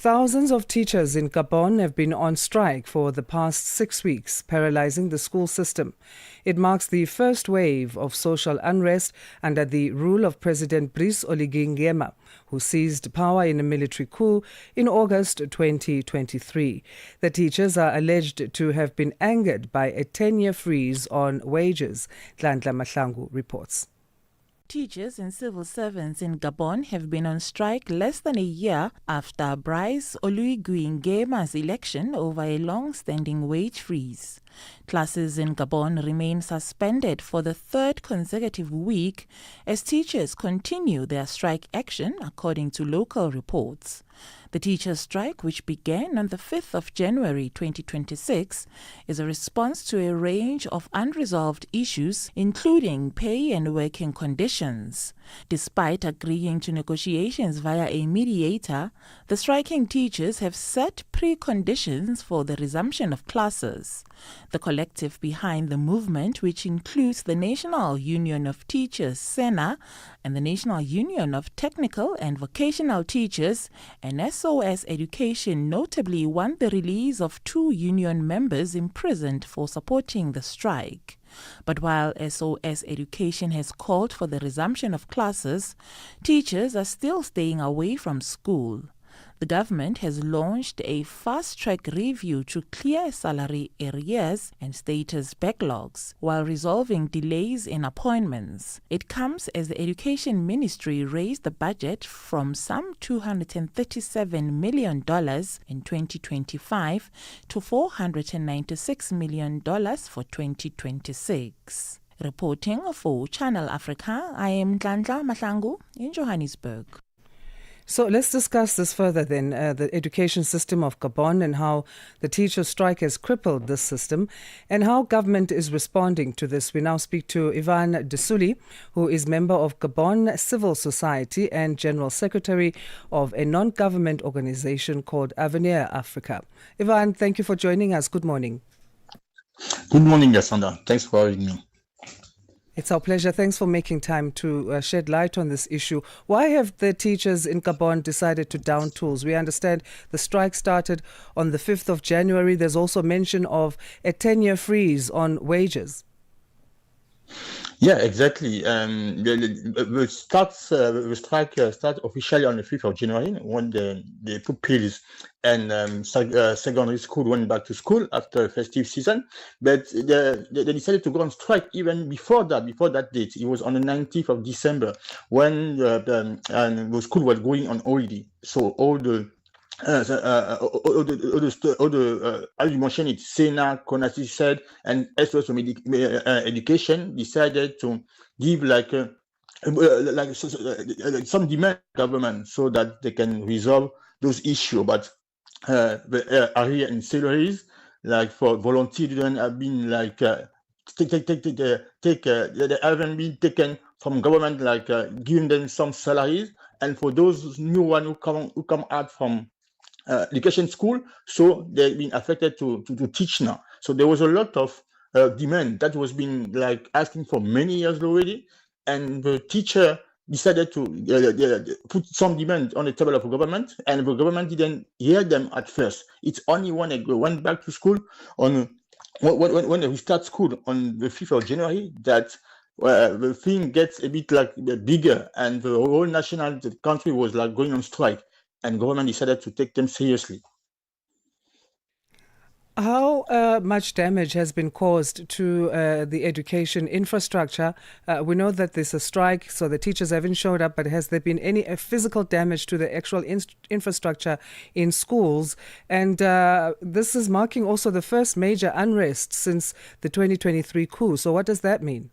Thousands of teachers in Gabon have been on strike for the past 6 weeks, paralysing the school system. It marks the first wave of social unrest under the rule of President Brice Oligui Nguema, who seized power in a military coup in August 2023. The teachers are alleged to have been angered by a 10-year freeze on wages. Nhlanhla Mahlangu reports. Teachers and civil servants in Gabon have been on strike less than a year after Brice Oligui Nguema's election over a long-standing wage freeze. Classes in Gabon remain suspended for the third consecutive week as teachers continue their strike action, according to local reports. The teachers' strike, which began on the 5th of January 2026, is a response to a range of unresolved issues, including pay and working conditions. Despite agreeing to negotiations via a mediator, the striking teachers have set preconditions for the resumption of classes. The collective behind the movement, which includes the National Union of Teachers, SENA, and the National Union of Technical and Vocational Teachers, and SOS Education, notably want the release of 2 union members imprisoned for supporting the strike. But while SOS Education has called for the resumption of classes, teachers are still staying away from school. The government has launched a fast-track review to clear salary arrears and status backlogs while resolving delays in appointments. It comes as the Education Ministry raised the budget from some $237 million in 2025 to $496 million for 2026. Reporting for Channel Africa, I am Nhlanhla Mahlangu in Johannesburg. So let's discuss this further then, the education system of Gabon and how the teacher strike has crippled this system and how government is responding to this. We now speak to Yvan Disuly, who is member of Gabon Civil Society and General Secretary of a non-government organization called Avenir Africa. Yvan, thank you for joining us. Good morning. Good morning, Yasanda. Thanks for having me. It's our pleasure. Thanks for making time to shed light on this issue. Why have the teachers in Gabon decided to down tools? We understand the strike started on the 5th of January. There's also mention of a 10-year freeze on wages. Yeah, exactly. The strike started officially on the 5th of January when the pupils and secondary school went back to school after a festive season. But they decided to go on strike even before that date. It was on the 19th of December when the school was going on holiday. So all the as you mentioned it, SENA, CONASI said, and SOS Education decided to give some demand to government so that they can resolve those issues. But the area in salaries, like for volunteers, have been they haven't been taken from government, giving them some salaries, and for those new ones who come out from education school, so they've been affected to teach now. So there was a lot of demand that was being asking for many years already, and the teacher decided to put some demand on the table of the government, and the government didn't hear them at first. It's only when they went back to school when they restart school on the 5th of January that the thing gets a bit bigger, and the whole the country was going on strike, and government decided to take them seriously. How much damage has been caused to the education infrastructure? We know that there's a strike, so the teachers haven't showed up, but has there been any physical damage to the actual infrastructure in schools? And this is marking also the first major unrest since the 2023 coup. So what does that mean?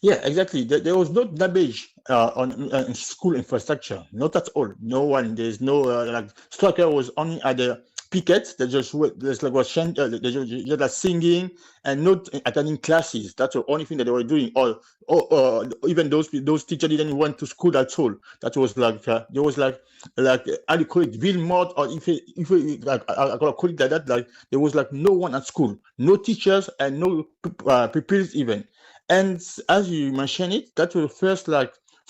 Yeah, exactly. There was no damage on school infrastructure, not at all. No one. There's no striker was only at the pickets. They just singing and not attending classes. That's the only thing that they were doing. Or even those teachers didn't went to school at all. That was there was how do you call it, ville morte, or if I call it like that. There was no one at school, no teachers and no pupils even. And as you mentioned it, that was the first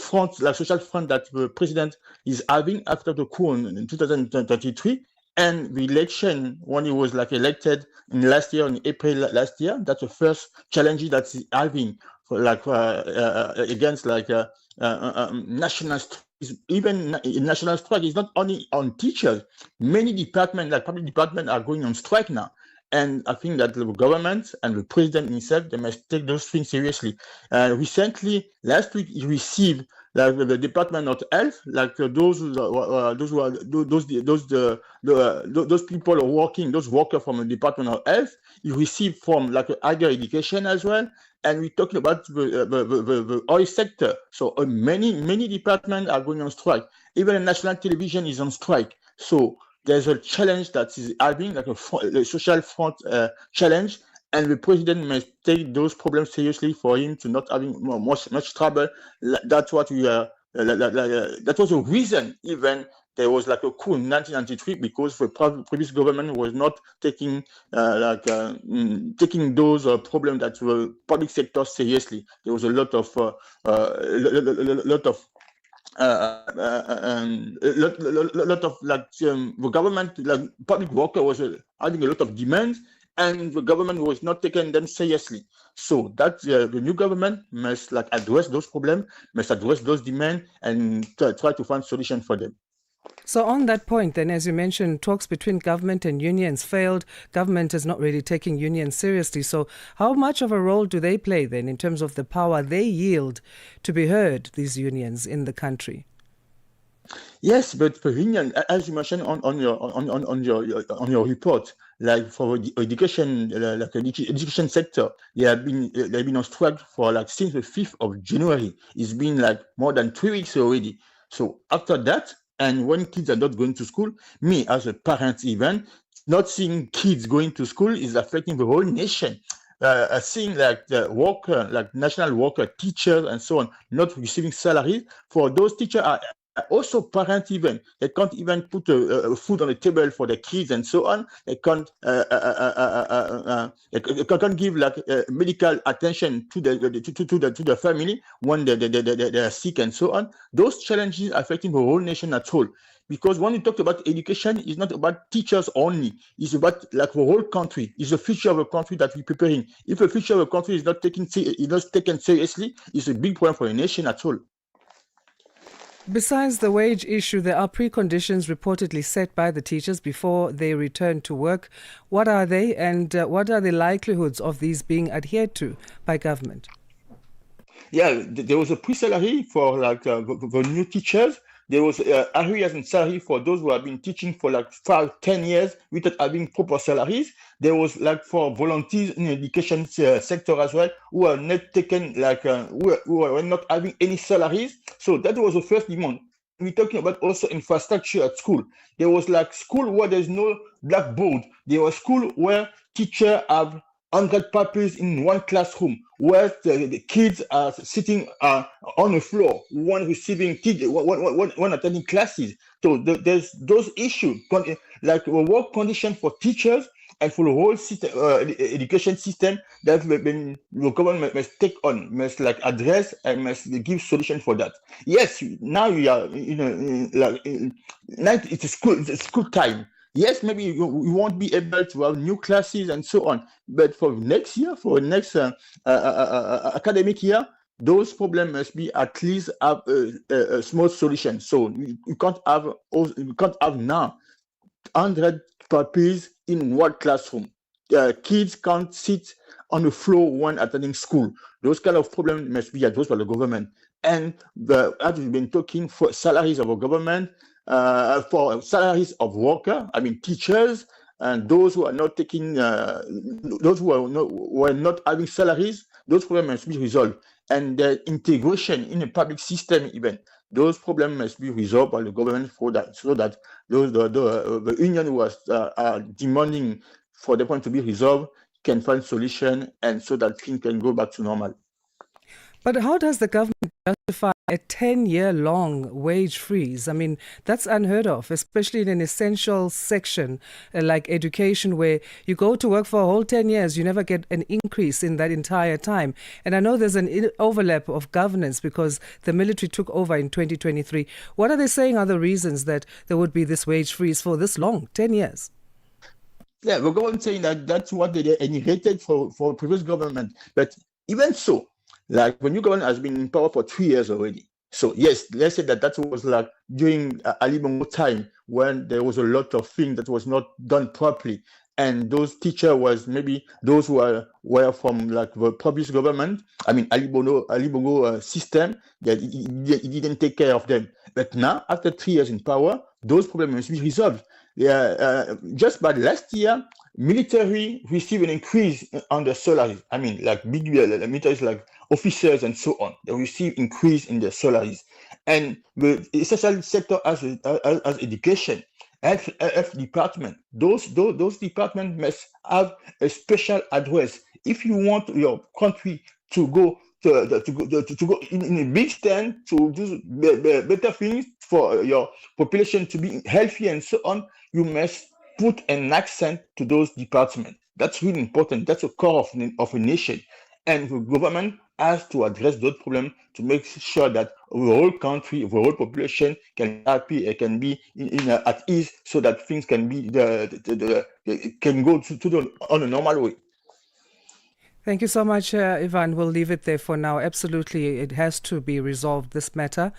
front, like social front that the president is having after the coup in 2023 and the election when he was like elected in last year, in April last year. That's the first challenge that he's having for like against like national. Even national strike is not only on teachers. Many departments, like public departments, are going on strike now. And I think that the government and the president himself, they must take those things seriously. Recently, last week, he received like the Department of Health, like those people working, those workers from the Department of Health, he received from like higher education as well. And we're talking about the oil sector. So many departments are going on strike. Even the national television is on strike. So there's a challenge that is having like a social front challenge, and the president must take those problems seriously for him to not having much trouble. That's what we are. That was the reason even there was like a coup in 1993 because the previous government was not taking taking those problems that were public sector seriously. There was a lot of the government, like public worker, was having a lot of demands, and the government was not taking them seriously. So that the new government must like address those problems, must address those demands, and try to find solution for them. So on that point, then, as you mentioned, talks between government and unions failed. Government is not really taking unions seriously. So how much of a role do they play then in terms of the power they yield to be heard, these unions in the country? Yes, but for union, as you mentioned on your report, like for the education, like education sector, they have been on strike for like since the 5th of January. It's been like more than 3 weeks already. So after that, and when kids are not going to school, me as a parent even, not seeing kids going to school is affecting the whole nation. Seeing like the worker, like national worker, teachers, and so on, not receiving salaries. For those teachers are also parents even. They can't even put food on the table for the kids and so on. They can't give like medical attention to the family when they are sick and so on. Those challenges affecting the whole nation at whole. Because when we talk about education, it's not about teachers only. It's about like the whole country. It's the future of a country that we're preparing. If the future of a country is not taken seriously, it's a big problem for the nation at all. Besides the wage issue, there are preconditions reportedly set by the teachers before they return to work. What are they, and what are the likelihoods of these being adhered to by government? Yeah, there was a pre-salary for like the new teachers. There was arrears in salary for those who have been teaching for like 5-10 years without having proper salaries. There was like for volunteers in the education sector as well who are not taken like who are not having any salaries. So that was the first demand. We're talking about also infrastructure at school. There was like school where there's no blackboard. There was school where teachers have 100 pupils in one classroom, where the kids are sitting on the floor, one receiving one attending classes. So there's those issues, like a work condition for teachers and for the whole system, education system that the government must take on, must like address and must give solution for that. Yes, now we are, now it's school time. Yes, maybe you won't be able to have new classes and so on. But for next year, for next academic year, those problems must be at least have a small solution. So you can't have now 100 pupils in one classroom. Kids can't sit on the floor when attending school. Those kind of problems must be addressed by the government. And as we've been talking, for salaries of our government, for salaries of workers, I mean teachers, and those who are not taking, those who are not having salaries, those problems must be resolved. And the integration in the public system, even those problems must be resolved by the government for that, so that those the union who are demanding for the point to be resolved can find solution, and so that things can go back to normal. But how does the government justify a 10-year-long wage freeze. I mean, that's unheard of, especially in an essential section like education, where you go to work for a whole 10 years, you never get an increase in that entire time. And I know there's an overlap of governance because the military took over in 2023. What are they saying are the reasons that there would be this wage freeze for this long, 10 years? Yeah, we're going saying that that's what they inherited for previous government. But even so, like when your government has been in power for 3 years already. So yes, let's say that was like during Ali Bongo time when there was a lot of things that was not done properly. And those teachers was maybe those who were from like the previous government. I mean, Ali Bongo system, that he didn't take care of them. But now, after 3 years in power, those problems must be resolved. Just by last year, military received an increase on their salaries. I mean, like big militaries, like officers and so on, they receive increase in their salaries. And the essential sector as education, health department, those departments must have a special address. If you want your country to go to go in a big stand to do better things for your population to be healthy and so on, you must put an accent to those departments. That's really important. That's a core of a nation. And the government has to address those problems to make sure that the whole country, the whole population can be happy and can be at ease, so that things can be can go on a normal way. Thank you so much, Yvan. We'll leave it there for now. Absolutely, it has to be resolved, this matter,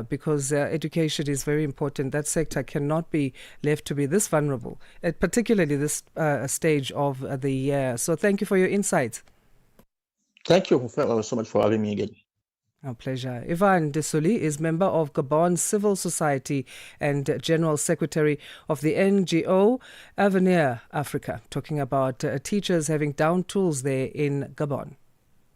because education is very important. That sector cannot be left to be this vulnerable, particularly this stage of the year. So thank you for your insights. Thank you so much for having me again. Our pleasure. Yvan Disuly is member of Gabon Civil Society and General Secretary of the NGO Avenir Africa, talking about teachers having down tools there in Gabon.